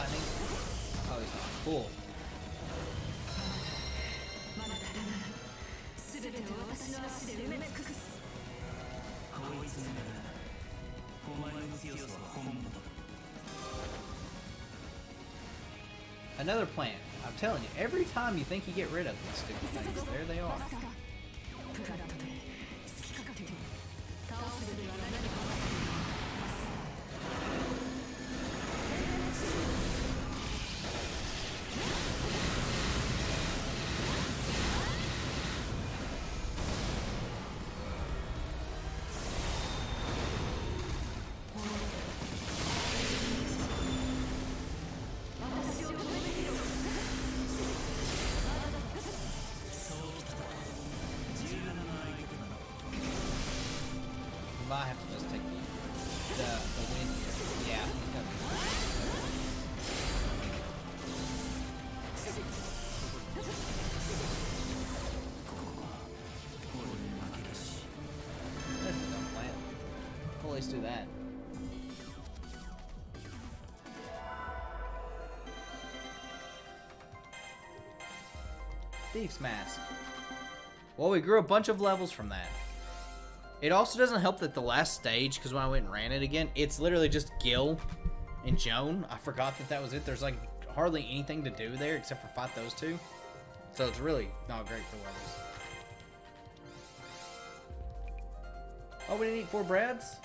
lightning. Oh, he's not. Cool. Another plant. I'm telling you, every time you think you get rid of these stupid things, there they are. I have to just take the win here. Yeah. There's the dumb plant. We'll at least do that. Thief's Mask. Well, we grew a bunch of levels from that. It also doesn't help that the last stage, because when I went and ran it again, it's literally just Gil and Joan. I forgot that was it. There's like hardly anything to do there except for fight those two. So it's really not great for levels. Oh, we didn't eat 4 breads?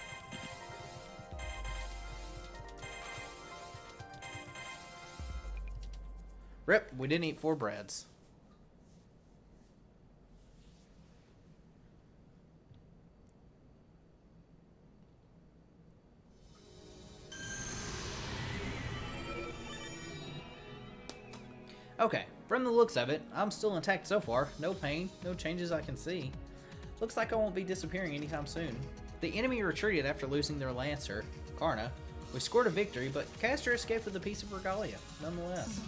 Rip, we didn't eat 4 breads. Okay, from the looks of it, I'm still intact so far. No pain, no changes I can see. Looks like I won't be disappearing anytime soon. The enemy retreated after losing their Lancer, Karna. We scored a victory, but Castor escaped with a piece of regalia, nonetheless.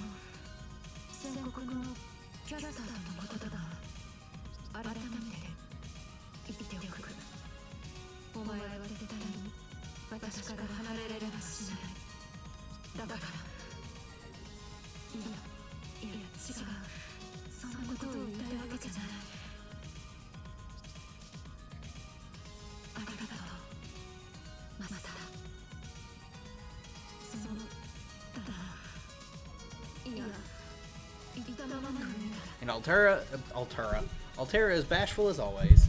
And Altera is bashful as always.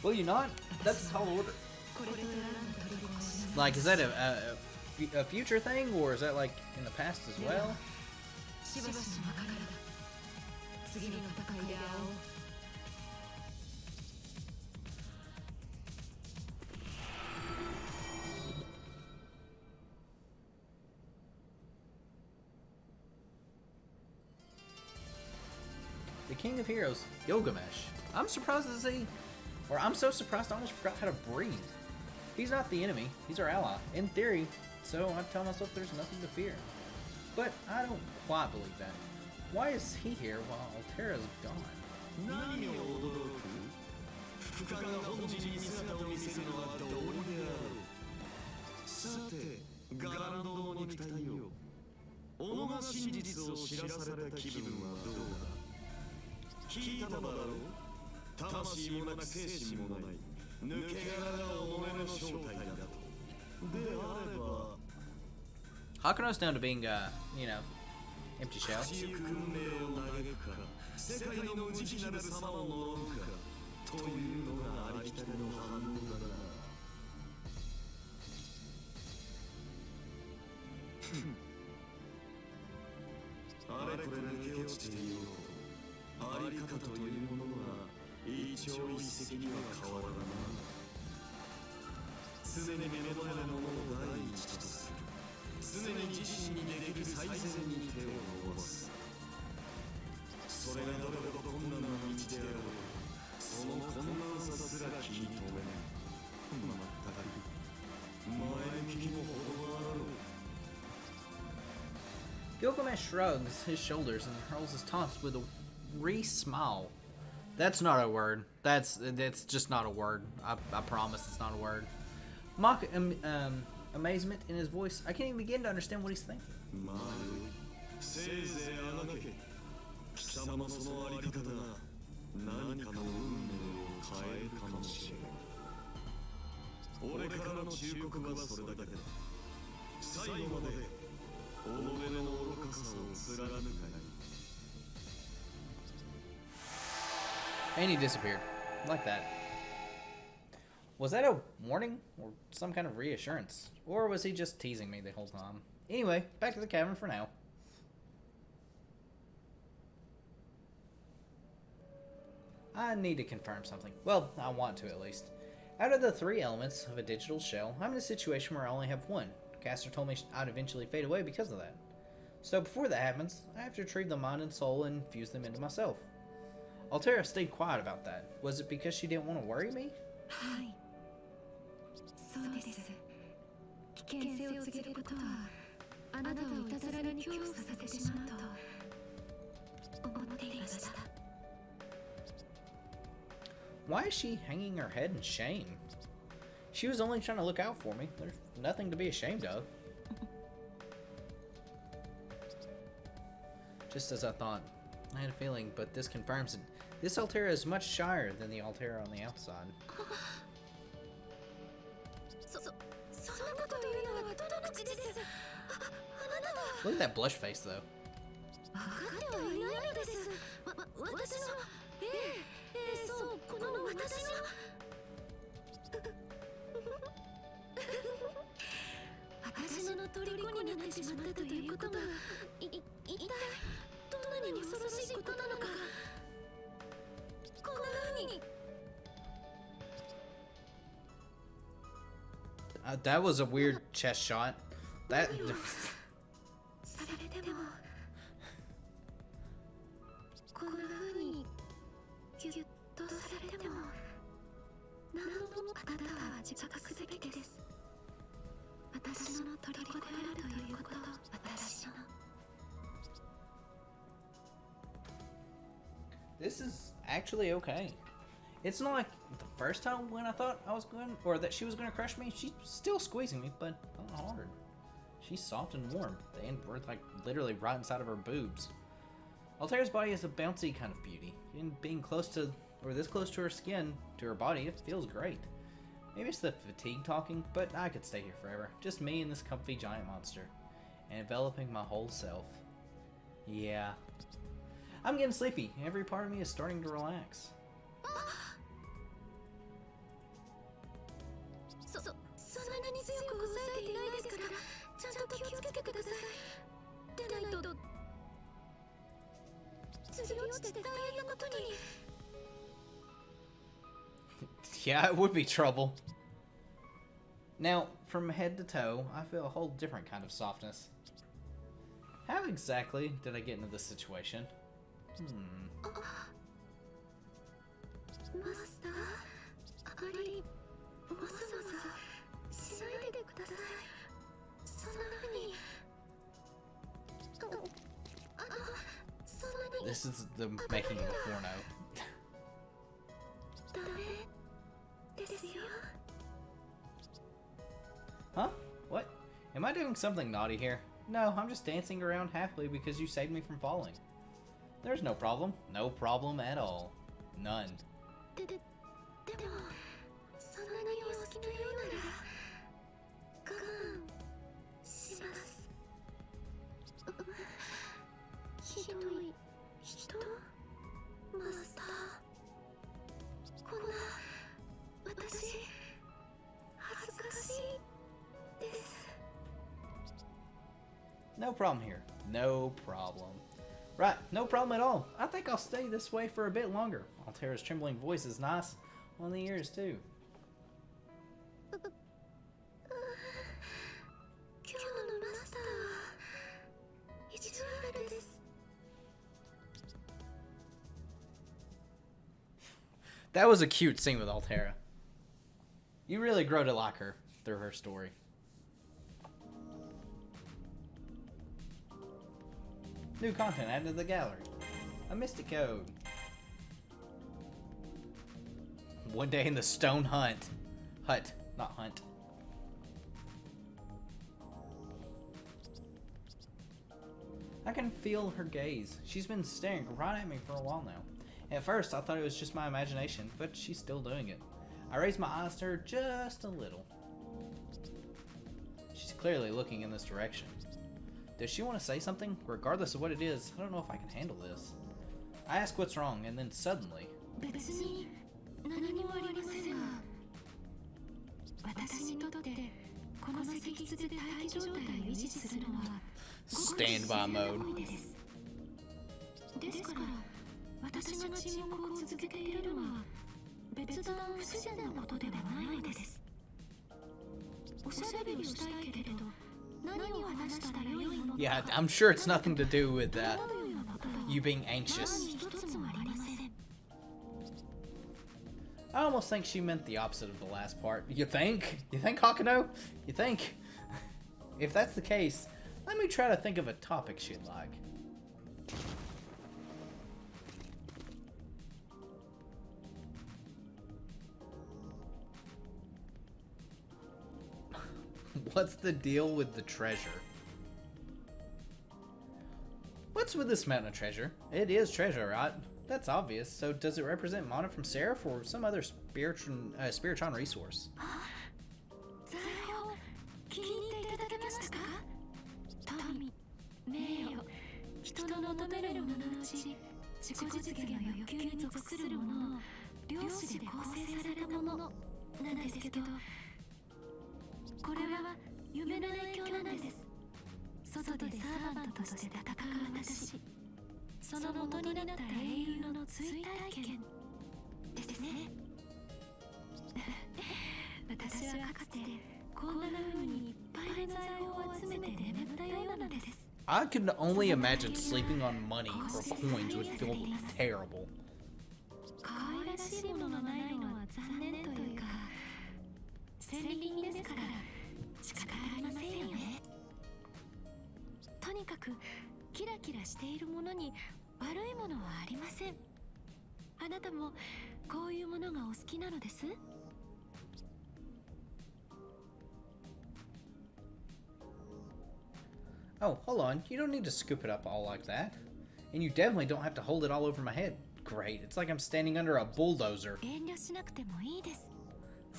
Will you not? That's a tall order. Like, is that a future thing, or is that like in the past as well? The King of Heroes, Gilgamesh. I'm surprised to see, or I'm so surprised I almost forgot how to breathe. He's not the enemy, he's our ally, in theory, so I tell myself there's nothing to fear. But I don't quite believe that. Why is he here while Altera's gone? Hakuno's down to being, you know, empty shell. Gilgamesh shrugs his shoulders and rolls his taunts with a re-smile. That's not a word. That's just not a word. I promise it's not a word. Mock amazement in his voice. I can't even begin to understand what he's thinking. And he disappeared. Like that. Was that a warning? Or some kind of reassurance? Or was he just teasing me the whole time? Anyway, back to the cavern for now. I need to confirm something. Well, I want to at least. Out of the 3 elements of a digital shell, I'm in a situation where I only have 1. Caster told me I'd eventually fade away because of that. So before that happens, I have to retrieve the mind and soul and fuse them into myself. Altera stayed quiet about that. Was it because she didn't want to worry me? Why is she hanging her head in shame? She was only trying to look out for me. There's nothing to be ashamed of. Just as I thought. I had a feeling, but this confirms it. This Altera is much shyer than the Altera on the outside. Look at that blush face, though. That was a weird chest shot. That. This is actually okay. It's not like the first time when I thought I was going, or that she was going to crush me. She's still squeezing me, but not hard. She's soft and warm. And we're like literally right inside of her boobs. Altera's body is a bouncy kind of beauty. And being close to, or this close to her skin, to her body, it feels great. Maybe it's the fatigue talking, but I could stay here forever. Just me and this comfy giant monster. And enveloping my whole self. Yeah. I'm getting sleepy. Every part of me is starting to relax. Yeah, it would be trouble. Now, from head to toe, I feel a whole different kind of softness. How exactly did I get into this situation? This is the making of a porno. Huh? What? Am I doing something naughty here? No, I'm just dancing around happily because you saved me from falling. There's no problem. No problem at all. None. No problem here. No problem. Right, no problem at all. I think I'll stay this way for a bit longer. Altera's trembling voice is nice on the ears too. That was a cute scene with Altera. You really grow to like her through her story. New content added to the gallery. A mystic code. One day in the stone hut. Hut, not hunt. I can feel her gaze. She's been staring right at me for a while now. At first, I thought it was just my imagination, but she's still doing it. I raised my eyes to her just a little. She's clearly looking in this direction. Does she want to say something? Regardless of what it is, I don't know if I can handle this. I ask what's wrong, and then suddenly... Standby mode. Yeah, I'm sure it's nothing to do with that. You being anxious. I almost think she meant the opposite of the last part. You think? You think, Hakuno? You think? If that's the case, let me try to think of a topic she'd like. What's the deal with the treasure? What's with this mountain of treasure? It is treasure, right? That's obvious. So does it represent mana from Seraph or some other Spiritron resource? I could only imagine sleeping on money or coins would feel terrible. Oh, hold on. You don't need to scoop it up all like that. And you definitely don't have to hold it all over my head. Great. It's like I'm standing under a bulldozer.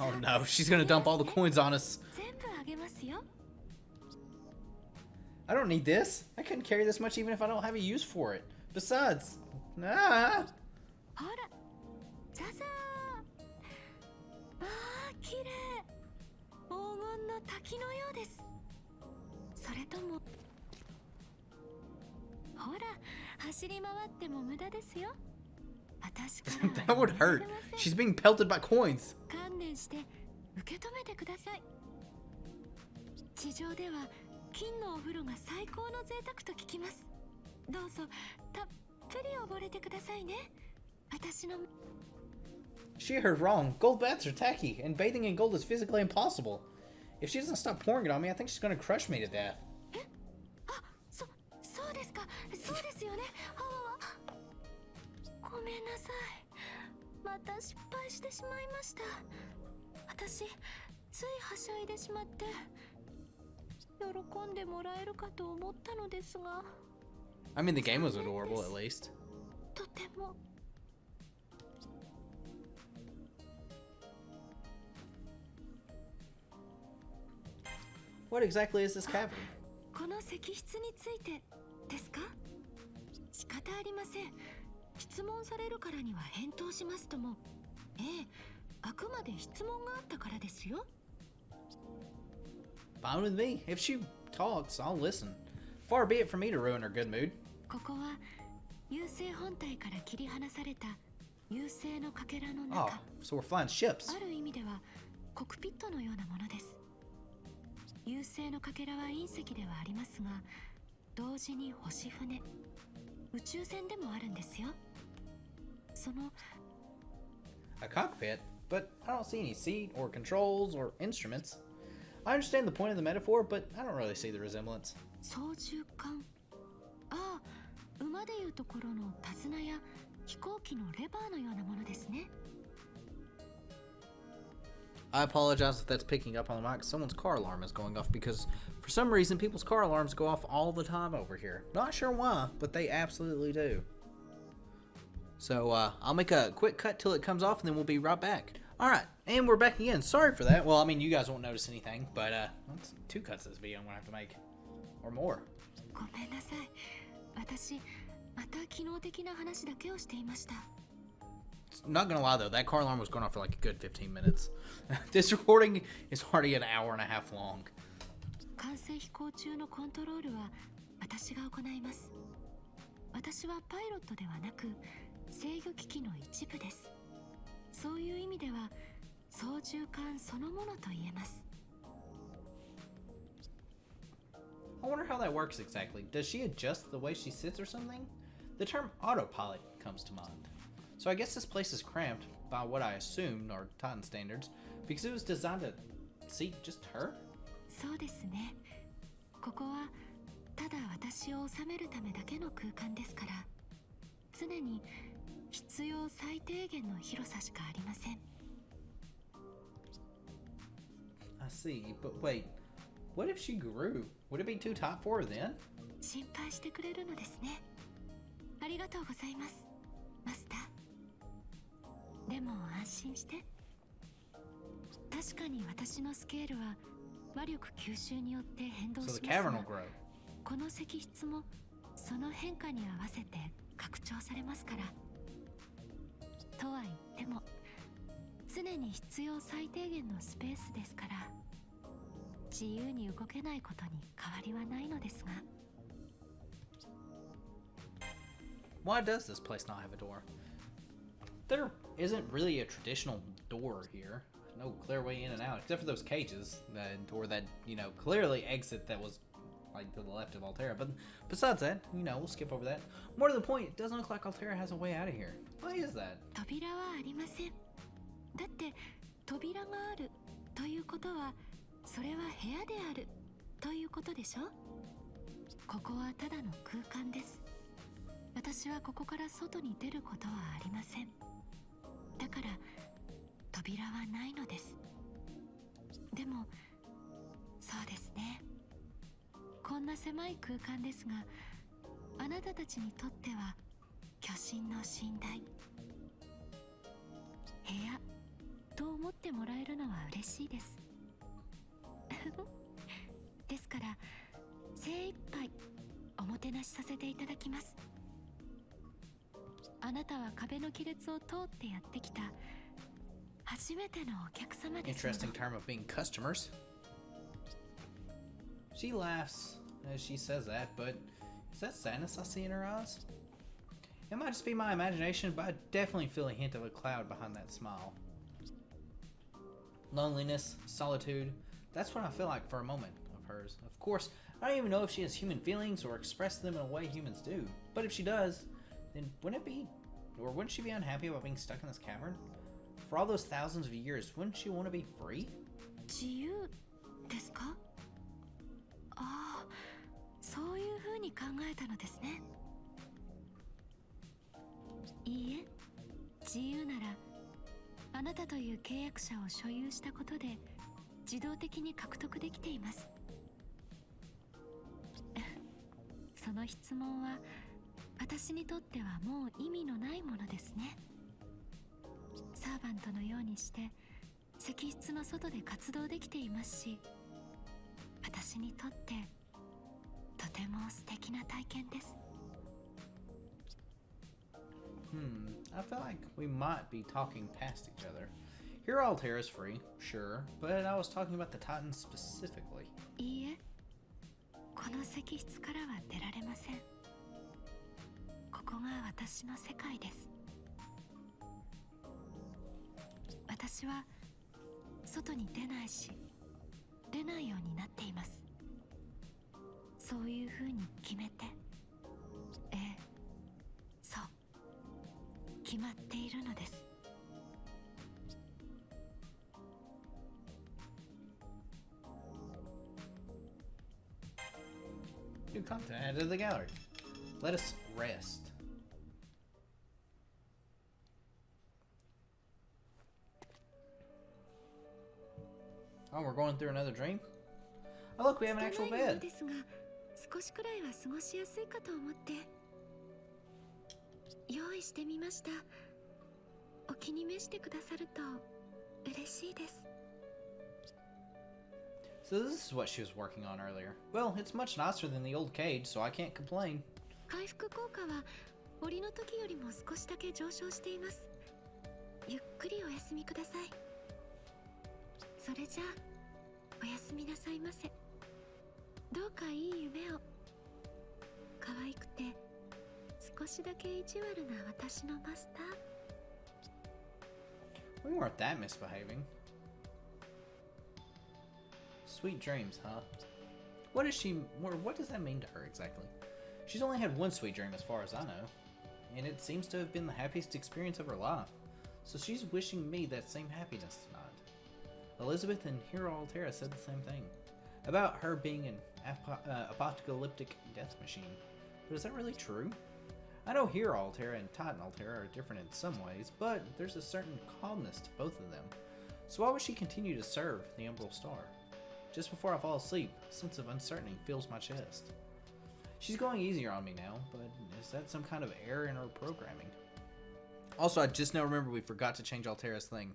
Oh no, she's gonna dump all the coins on us. I don't need this. I couldn't carry this much even if I don't have a use for it. Besides, ah. That would hurt. She's being pelted by coins. She heard wrong. Gold baths are tacky, and bathing in gold is physically impossible. If she doesn't stop pouring it on me, I think she's gonna crush me to death. I mean, the game was adorable, at least. What exactly is this cavern? Fine with me. If she talks, I'll listen. Far be it from me to ruin her good mood. Oh, so we're flying ships. A cockpit? But I don't see any seat or controls or instruments. I understand the point of the metaphor, but I don't really see the resemblance. 今でいうところの手綱や飛行機のレバーのようなものですね。I apologize if that's picking up on the mic. Someone's car alarm is going off because for some reason people's car alarms go off all the time over here. Not sure why, but they absolutely do. So I'll make a quick cut till it comes off and then we'll be right back. Alright, and we're back again. Sorry for that. Well, I mean, you guys won't notice anything, but that's 2 cuts of this video I'm going to have to make. Or more. ごめんなさい。私、また機能的な話だけをしていました。Not gonna lie though, that car alarm was going off for like a good 15 minutes. This recording is already an hour and a half long. 管制飛行中のコントロールは私が行います。私はパイロットではなく制御機器の一部です。そういう意味では操縦桿そのものと言えます。I wonder how that works exactly. Does she adjust the way she sits or something? The term autopilot comes to mind. So I guess this place is cramped by what I assumed are Titan standards because it was designed to seat just her? そうですね。ここはただ私を収めるためだけの空間ですから、常に必要最低限の広さしかありません。I see, but wait, what if she grew? Would it be too tight for her then? 心配してくれるのですね。ありがとうございます、マスター。でも安心して。確かに私のスケールは魔力吸収によって変動しますが、この石室もその変化に合わせて拡張されますから。とは言っても常に必要最低限のスペースですから、自由に動けないことに変わりはないのですが。Why does this place not have a door? There isn't really a traditional door here. No clear way in and out, except for those cages. That door that, you know, clearly exit that was like to the left of Altera. But besides that, you know, we'll skip over that. More to the point, it doesn't look like Altera has a way out of here. Why is that? 扉はありません。だって扉があるということは、それは部屋であるということでしょ。ここはただの空間です。私はここから外に出ることはありません。だから扉はないのです。でもそうですね。こんな狭い空間ですが、あなたたちにとっては巨神の寝台、部屋と思ってもらえるのは嬉しいです。ですから精一杯おもてなしさせていただきます。あなたは壁の亀裂を通ってやってきた初めてのお客様です。 Interesting term of being customers. She laughs as she says that, but is that sadness I see in her eyes? It might just be my imagination, but I definitely feel a hint of a cloud behind that smile. Loneliness, solitude, that's what I feel like for a moment of hers. Of course, I don't even know if she has human feelings or expresses them in a way humans do. But if she does, then wouldn't she be unhappy about being stuck in this cavern? For all those thousands of years, wouldn't she want to be free? 自由ですか？ああ、そういう風に考えたのですね。いいえ、自由ならあなたという契約者を所有したことで自動的に獲得できています。その質問は私にとってはもう意味のないものですね。サーバントのようにして石室の外で活動できていますし、私にとってとても素敵な体験です。I feel like we might be talking past each other. Here Altera is free, sure, but I was talking about the Titans specifically. いいえ、この石室からは出られません。ここが私の世界です。私は外に出ないし、出ないようになっています。そういうふうに決めて、そう、決まっているのです。New content added to the gallery. Let us rest. Oh, we're going through another dream? Oh, look, we have an actual bed. 少しくらいは過ごしやすいかと思って用意してみました。お気に召してくださると嬉しいです。 So this is what she was working on earlier. Well, it's much nicer than the old cage, so I can't complain. 回復効果は檻の時よりも少しだけ上昇しています。ゆっくりお休みください。それじゃあおやすみなさいませ。どうかいい夢を。可愛くて少しだけ意地悪な私のマスター。 We weren't that misbehaving. Sweet dreams, huh? What is she? What does that mean to her exactly? She's only had one sweet dream as far as I know, and it seems to have been the happiest experience of her life. So she's wishing me that same happiness tonight. Elizabeth and Hero Altera said the same thing about her being an apocalyptic death machine. But is that really true? I know Hero Altera and Titan Altera are different in some ways, but there's a certain calmness to both of them. So why would she continue to serve the Umbral Star? Just before I fall asleep, a sense of uncertainty fills my chest. She's going easier on me now, but is that some kind of error in her programming? Also, I just now remember we forgot to change Altera's thing.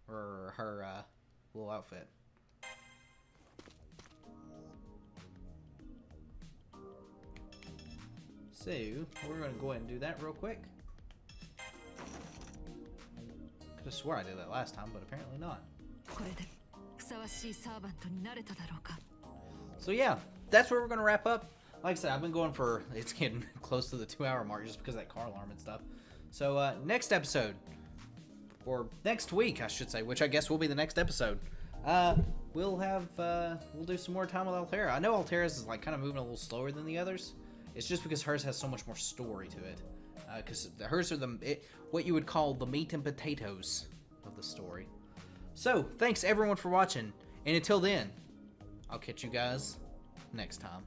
Or her little outfit. So, we're going to go ahead and do that real quick. Could have swore I did that last time, but apparently not. So yeah, that's where we're going to wrap up. Like I said, I've been going for, it's getting close to the 2-hour mark just because of that car alarm and stuff. So next episode, or next week I should say, which I guess will be the next episode, we'll do some more time with Altera. I know Altera's is like kind of moving a little slower than the others. It's just because hers has so much more story to it. Because hers are what you would call the meat and potatoes of the story. So, thanks everyone for watching, and until then, I'll catch you guys next time.